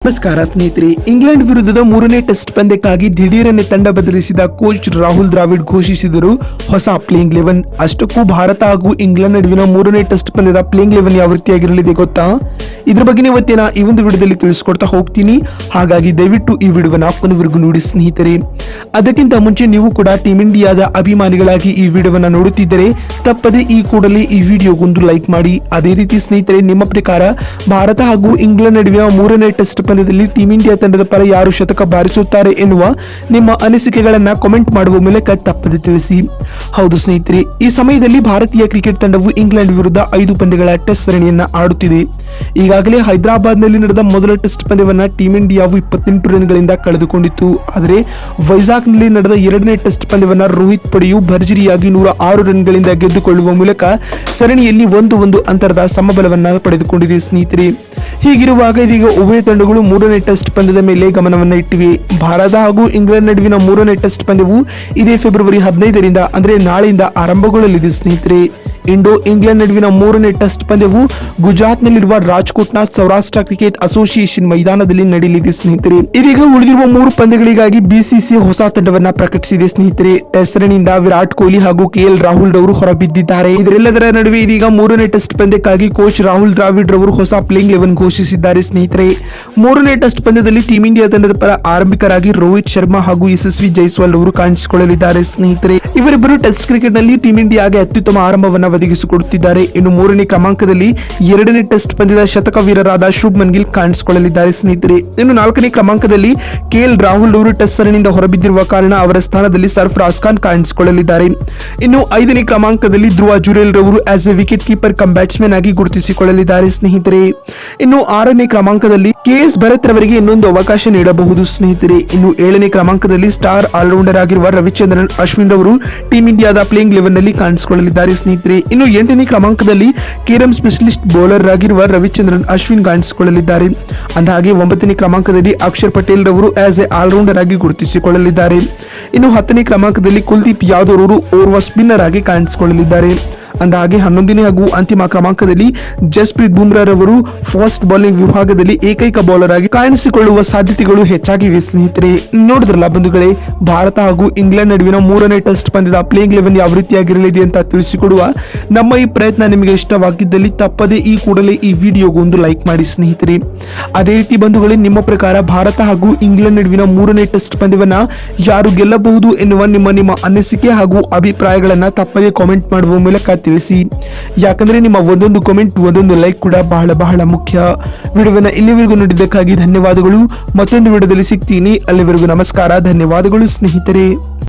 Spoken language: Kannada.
ನಮಸ್ಕಾರ ಸ್ನೇಹಿತರೆ. ಇಂಗ್ಲೆಂಡ್ ವಿರುದ್ಧದ 3ನೇ ಟೆಸ್ಟ್ ಪಂದ್ಯಕ್ಕಾಗಿ ದಿಢೀರನೆ ತಂಡ ಬದಲಿಸಿದ ಕೋಚ್ ರಾಹುಲ್ ದ್ರಾವಿಡ್ ಘೋಷಿಸಿದರು ಹೊಸ ಪ್ಲೇಯಿಂಗ್ 11. ಅಷ್ಟಕ್ಕೂ ಭಾರತ ಹಾಗೂ ಇಂಗ್ಲೆಂಡ್ ನಡುವಿನ 3ನೇ ಟೆಸ್ಟ್ ಪಂದ್ಯದ ಪ್ಲೇಯಿಂಗ್ 11 ಯಾವ ರೀತಿಯಾಗಿರಲಿದೆ ಗೊತ್ತಾ? ಇದ್ರ ಬಗ್ಗೆ ಇವತ್ತಿನ ಈ ಒಂದು ವಿಡಿಯೋದಲ್ಲಿ ತಿಳಿಸ್ಕೊಡ್ತಾ ಹೋಗ್ತೀನಿ. ಹಾಗಾಗಿ ದಯವಿಟ್ಟು ಈ ವಿಡಿಯೋವನ್ನ ಕೊನೆವರೆಗೂ ನೋಡಿ ಸ್ನೇಹಿತರೆ. ಅದಕ್ಕಿಂತ ಮುಂಚೆ ನೀವು ಕೂಡ ಟೀಮ್ ಇಂಡಿಯಾದ ಅಭಿಮಾನಿಗಳಾಗಿ ಈ ವಿಡಿಯೋವನ್ನ ನೋಡುತ್ತಿದ್ದರೆ ತಪ್ಪದೆ ಈ ಕೂಡಲೇ ಈ ವಿಡಿಯೋಗೊಂದು ಲೈಕ್ ಮಾಡಿ. ಅದೇ ರೀತಿ ಸ್ನೇಹಿತರೆ, ನಿಮ್ಮ ಪ್ರಕಾರ ಭಾರತ ಹಾಗೂ ಇಂಗ್ಲೆಂಡ್ ನಡುವಿನ 3ನೇ ಟೆಸ್ಟ್ ಪಂದ್ಯದಲ್ಲಿ ಟೀಮ್ ಇಂಡಿಯಾ ತಂಡದ ಪರ ಯಾರು ಶತಕ ಬಾರಿಸುತ್ತಾರೆ ಎನ್ನುವ ನಿಮ್ಮ ಅನಿಸಿಕೆಗಳನ್ನ ಕಾಮೆಂಟ್ ಮಾಡುವ ಮೂಲಕ ತಪ್ಪದೆ ತಿಳಿಸಿ. ಹೌದು ಸ್ನೇಹಿತರೆ, ಈ ಸಮಯದಲ್ಲಿ ಭಾರತೀಯ ಕ್ರಿಕೆಟ್ ತಂಡವು ಇಂಗ್ಲೆಂಡ್ ವಿರುದ್ಧ 5 ಪಂದ್ಯಗಳ ಟೆಸ್ಟ್ ಸರಣಿಯನ್ನ ಆಡುತ್ತಿದೆ. ಈಗಾಗಲೇ ಹೈದರಾಬಾದ್ ನಲ್ಲಿ ನಡೆದ ಮೊದಲ ಟೆಸ್ಟ್ ಪಂದ್ಯವನ್ನ ಟೀಮ್ ಇಂಡಿಯಾವು 28 ರನ್ಗಳಿಂದ ಕಳೆದುಕೊಂಡಿತ್ತು. ಆದರೆ ವೈಜಾಗ್ ನಲ್ಲಿ ನಡೆದ 2ನೇ ಟೆಸ್ಟ್ ಪಂದ್ಯವನ್ನ ರೋಹಿತ್ ಪಡೆಯು ಭರ್ಜರಿಯಾಗಿ 106 ರನ್ಗಳಿಂದ ಗೆದ್ದುಕೊಳ್ಳುವ ಮೂಲಕ ಸರಣಿಯಲ್ಲಿ 1-1 ಅಂತರದ ಸಮಬಲವನ್ನ ಪಡೆದುಕೊಂಡಿದೆ ಸ್ನೇಹಿತರೆ. ಹೀಗಿರುವಾಗ ಇದೀಗ ಉಭಯ ತಂಡಗಳು 3ನೇ ಟೆಸ್ಟ್ ಪಂದ್ಯದ ಮೇಲೆ ಗಮನವನ್ನ ಇಟ್ಟಿವೆ. ಭಾರತ ಹಾಗೂ ಇಂಗ್ಲೆಂಡ್ ನಡುವಿನ 3ನೇ ಟೆಸ್ಟ್ ಪಂದ್ಯವು ಇದೇ ಫೆಬ್ರವರಿ 15ರಿಂದ ಅಂದ್ರೆ ನಾಳೆಯಿಂದ ಆರಂಭಗೊಳ್ಳಲಿದೆ ಸ್ನೇಹಿತರೆ. ಇಂಡೋ ಇಂಗ್ಲೆಂಡ್ ನಡುವಿನ 3ನೇ ಟೆಸ್ಟ್ ಪಂದ್ಯವು ಗುಜರಾತ್ನಲ್ಲಿರುವ ರಾಜ್ಕೋಟ್ನ ಸೌರಾಷ್ಟ್ರ ಕ್ರಿಕೆಟ್ ಅಸೋಸಿಯೇಷನ್ ಮೈದಾನದಲ್ಲಿ ನಡೆಯಲಿದೆ ಸ್ನೇಹಿತರೆ. ಇದೀಗ ಉಳಿದಿರುವ 3 ಪಂದ್ಯಗಳಿಗಾಗಿ ಬಿಸಿಸಿಐ ಹೊಸ ತಂಡವನ್ನ ಪ್ರಕಟಿಸಿದೆ ಸ್ನೇಹಿತರೆ. ಟೆಸ್ಟ್ ಸರಣಿಯಿಂದ ವಿರಾಟ್ ಕೊಹ್ಲಿ ಹಾಗೂ ಕೆಎಲ್ ರಾಹುಲ್ ರವರು ಹೊರಬಿದ್ದಿದ್ದಾರೆ. ಇದರೆಲ್ಲದರ ನಡುವೆ ಇದೀಗ 3ನೇ ಟೆಸ್ಟ್ ಪಂದ್ಯಕ್ಕಾಗಿ ಕೋಚ್ ರಾಹುಲ್ ದ್ರಾವಿಡ್ ರವರು ಹೊಸ ಪ್ಲೇಯಿಂಗ್ 11 ಘೋಷಿಸಿದ್ದಾರೆ ಸ್ನೇಹಿತರೆ. 3ನೇ ಟೆಸ್ಟ್ ಪಂದ್ಯದಲ್ಲಿ ಟೀಮ್ ಇಂಡಿಯಾ ತಂಡದ ಪರ ಆರಂಭಿಕರಾಗಿ ರೋಹಿತ್ ಶರ್ಮಾ ಹಾಗೂ ಯಶಸ್ವಿ ಜೈಸ್ವಾಲ್ ಅವರು ಕಾಣಿಸಿಕೊಳ್ಳಲಿದ್ದಾರೆ ಸ್ನೇಹಿತರೆ. ಇವರಿಬ್ಬರು ಟೆಸ್ಟ್ ಕ್ರಿಕೆಟ್ ನಲ್ಲಿ ಟೀಮ್ ಇಂಡಿಯಾಗೆ ಅತ್ಯುತ್ತಮ ಆರಂಭವನ್ನ ಒದಗಿಸಿಕೊಡುತ್ತಿದ್ದಾರೆ. ಇನ್ನು 3ನೇ ಕ್ರಮಾಂಕದಲ್ಲಿ 2ನೇ ಟೆಸ್ಟ್ ಪಂದ್ಯದ ಶತಕ ವೀರರಾದ ಶುಭ್ಮನ್ ಗಿಲ್ ಕಾಣಿಸಿಕೊಳ್ಳಲಿದ್ದಾರೆ ಸ್ನೇಹಿತರೆ. ಇನ್ನು 4ನೇ ಕ್ರಮಾಂಕದಲ್ಲಿ ಕೆಎಲ್ ರಾಹುಲ್ ಅವರು ಟೆಸ್ಟ್ ಸರಣಿಯಿಂದ ಹೊರಬಿದ್ದಿರುವ ಕಾರಣ ಅವರ ಸ್ಥಾನದಲ್ಲಿ ಸರ್ಫರಾಜ್ ಖಾನ್ ಕಾಣಿಸಿಕೊಳ್ಳಲಿದ್ದಾರೆ. ಇನ್ನು 5ನೇ ಕ್ರಮಾಂಕದಲ್ಲಿ ಧ್ರುವ ಜುರೇಲ್ ರವರು as A wicket keeper come batsman ಆಗಿ ಗುರುತಿಸಿಕೊಳ್ಳಲಿದ್ದಾರೆ ಸ್ನೇಹಿತರೆ. ಇನ್ನು 6ನೇ ಕ್ರಮಾಂಕದಲ್ಲಿ ಕೆಎಸ್ ಭರತ್ ರವರಿಗೆ ಇನ್ನೊಂದು ಅವಕಾಶ ನೀಡಬಹುದು ಸ್ನೇಹಿತರೆ. ಇನ್ನು 7ನೇ ಕ್ರಮಾಂಕದಲ್ಲಿ ಸ್ಟಾರ್ ಆಲ್ರೌಂಡರ್ ಆಗಿರುವ ರವಿಚಂದ್ರನ್ ಅಶ್ವಿನ್ ರವರು ಟೀಮ್ ಇಂಡಿಯಾದ ಪ್ಲೇಯಿಂಗ್ 11 ನಲ್ಲಿ ಕಾಣಿಸಿಕೊಳ್ಳಲಿದ್ದಾರೆ ಸ್ನೇಹಿತರೆ. ಇನ್ನು 8ನೇ ಕ್ರಮಾಂಕದಲ್ಲಿ ಕೇರಂ ಸ್ಪೆಷಲಿಸ್ಟ್ ಬೌಲರ್ ಆಗಿರುವ ರವಿಚಂದ್ರನ್ ಅಶ್ವಿನ್ ಕಾಣಿಸಿಕೊಳ್ಳಲಿದ್ದಾರೆ. ಅಂದಹಾಗೆ 9ನೇ ಕ್ರಮಾಂಕದಲ್ಲಿ ಅಕ್ಷರ್ ಪಟೇಲ್ ರವರು ಆಸ್ ಎ ಆಲ್ರೌಂಡರ್ ಆಗಿ ಗುರುತಿಸಿಕೊಳ್ಳಲಿದ್ದಾರೆ. ಇನ್ನು 10ನೇ ಕ್ರಮಾಂಕದಲ್ಲಿ ಕುಲ್ದೀಪ್ ಯಾದವ್ ರವರು ಓರ್ವ ಸ್ಪಿನ್ನರ್ ಆಗಿ ಕಾಣಿಸಿಕೊಳ್ಳಲಿದ್ದಾರೆ. ಅಂದಹಾಗೆ 11ನೇ ಹಾಗೂ ಅಂತಿಮ ಕ್ರಮಾಂಕದಲ್ಲಿ ಜಸ್ಪ್ರೀತ್ ಬುಮ್ರಾ ರವರು ಫಾಸ್ಟ್ ಬೌಲಿಂಗ್ ವಿಭಾಗದಲ್ಲಿ ಏಕೈಕ ಬೌಲರ್ ಆಗಿ ಕಾಣಿಸಿಕೊಳ್ಳುವ ಸಾಧ್ಯತೆಗಳು ಹೆಚ್ಚಾಗಿವೆ ಸ್ನೇಹಿತರೆ. ನೋಡಿದ್ರಲ್ಲ ಬಂಧುಗಳೇ, ಭಾರತ ಹಾಗೂ ಇಂಗ್ಲೆಂಡ್ ನಡುವಿನ 3ನೇ ಟೆಸ್ಟ್ ಪಂದ್ಯದ ಪ್ಲೇಯಿಂಗ್ 11 ಯಾವ ರೀತಿಯಾಗಿರಲಿದೆ ಅಂತ ತಿಳಿಸಿಕೊಡುವ ನಮ್ಮ ಈ ಪ್ರಯತ್ನ ನಿಮಗೆ ಇಷ್ಟವಾಗಿದ್ದಲ್ಲಿ ತಪ್ಪದೇ ಈ ಕೂಡಲೇ ಈ ವಿಡಿಯೋಗೊಂದು ಲೈಕ್ ಮಾಡಿ ಸ್ನೇಹಿತರೆ. ಅದೇ ರೀತಿ ಬಂಧುಗಳೇ, ನಿಮ್ಮ ಪ್ರಕಾರ ಭಾರತ ಹಾಗೂ ಇಂಗ್ಲೆಂಡ್ ನಡುವಿನ 3ನೇ ಟೆಸ್ಟ್ ಪಂದ್ಯವನ್ನ ಯಾರು ಗೆಲ್ಲಬಹುದು ಎನ್ನುವ ನಿಮ್ಮ ಅನಿಸಿಕೆ ಹಾಗೂ ಅಭಿಪ್ರಾಯಗಳನ್ನ ತಪ್ಪದೇ ಕಾಮೆಂಟ್ ಮಾಡುವ ಮೂಲಕ ತಿಳಿಸಿ. ಯಾಕಂದ್ರೆ ನಿಮ್ಮ ಒಂದೊಂದು ಕಾಮೆಂಟ್ ಒಂದೊಂದು ಲೈಕ್ ಕೂಡ ಬಹಳ ಮುಖ್ಯ. ವಿಡಿಯೋವನ್ನ ಇಲ್ಲಿವರೆಗೂ ನೋಡಿದ್ದಕ್ಕಾಗಿ ಧನ್ಯವಾದಗಳು. ಮತ್ತೊಂದು ವಿಡಿಯೋದಲ್ಲಿ ಸಿಗ್ತೀನಿ. ಅಲ್ಲಿವರೆಗೂ ನಮಸ್ಕಾರ, ಧನ್ಯವಾದಗಳು ಸ್ನೇಹಿತರೆ.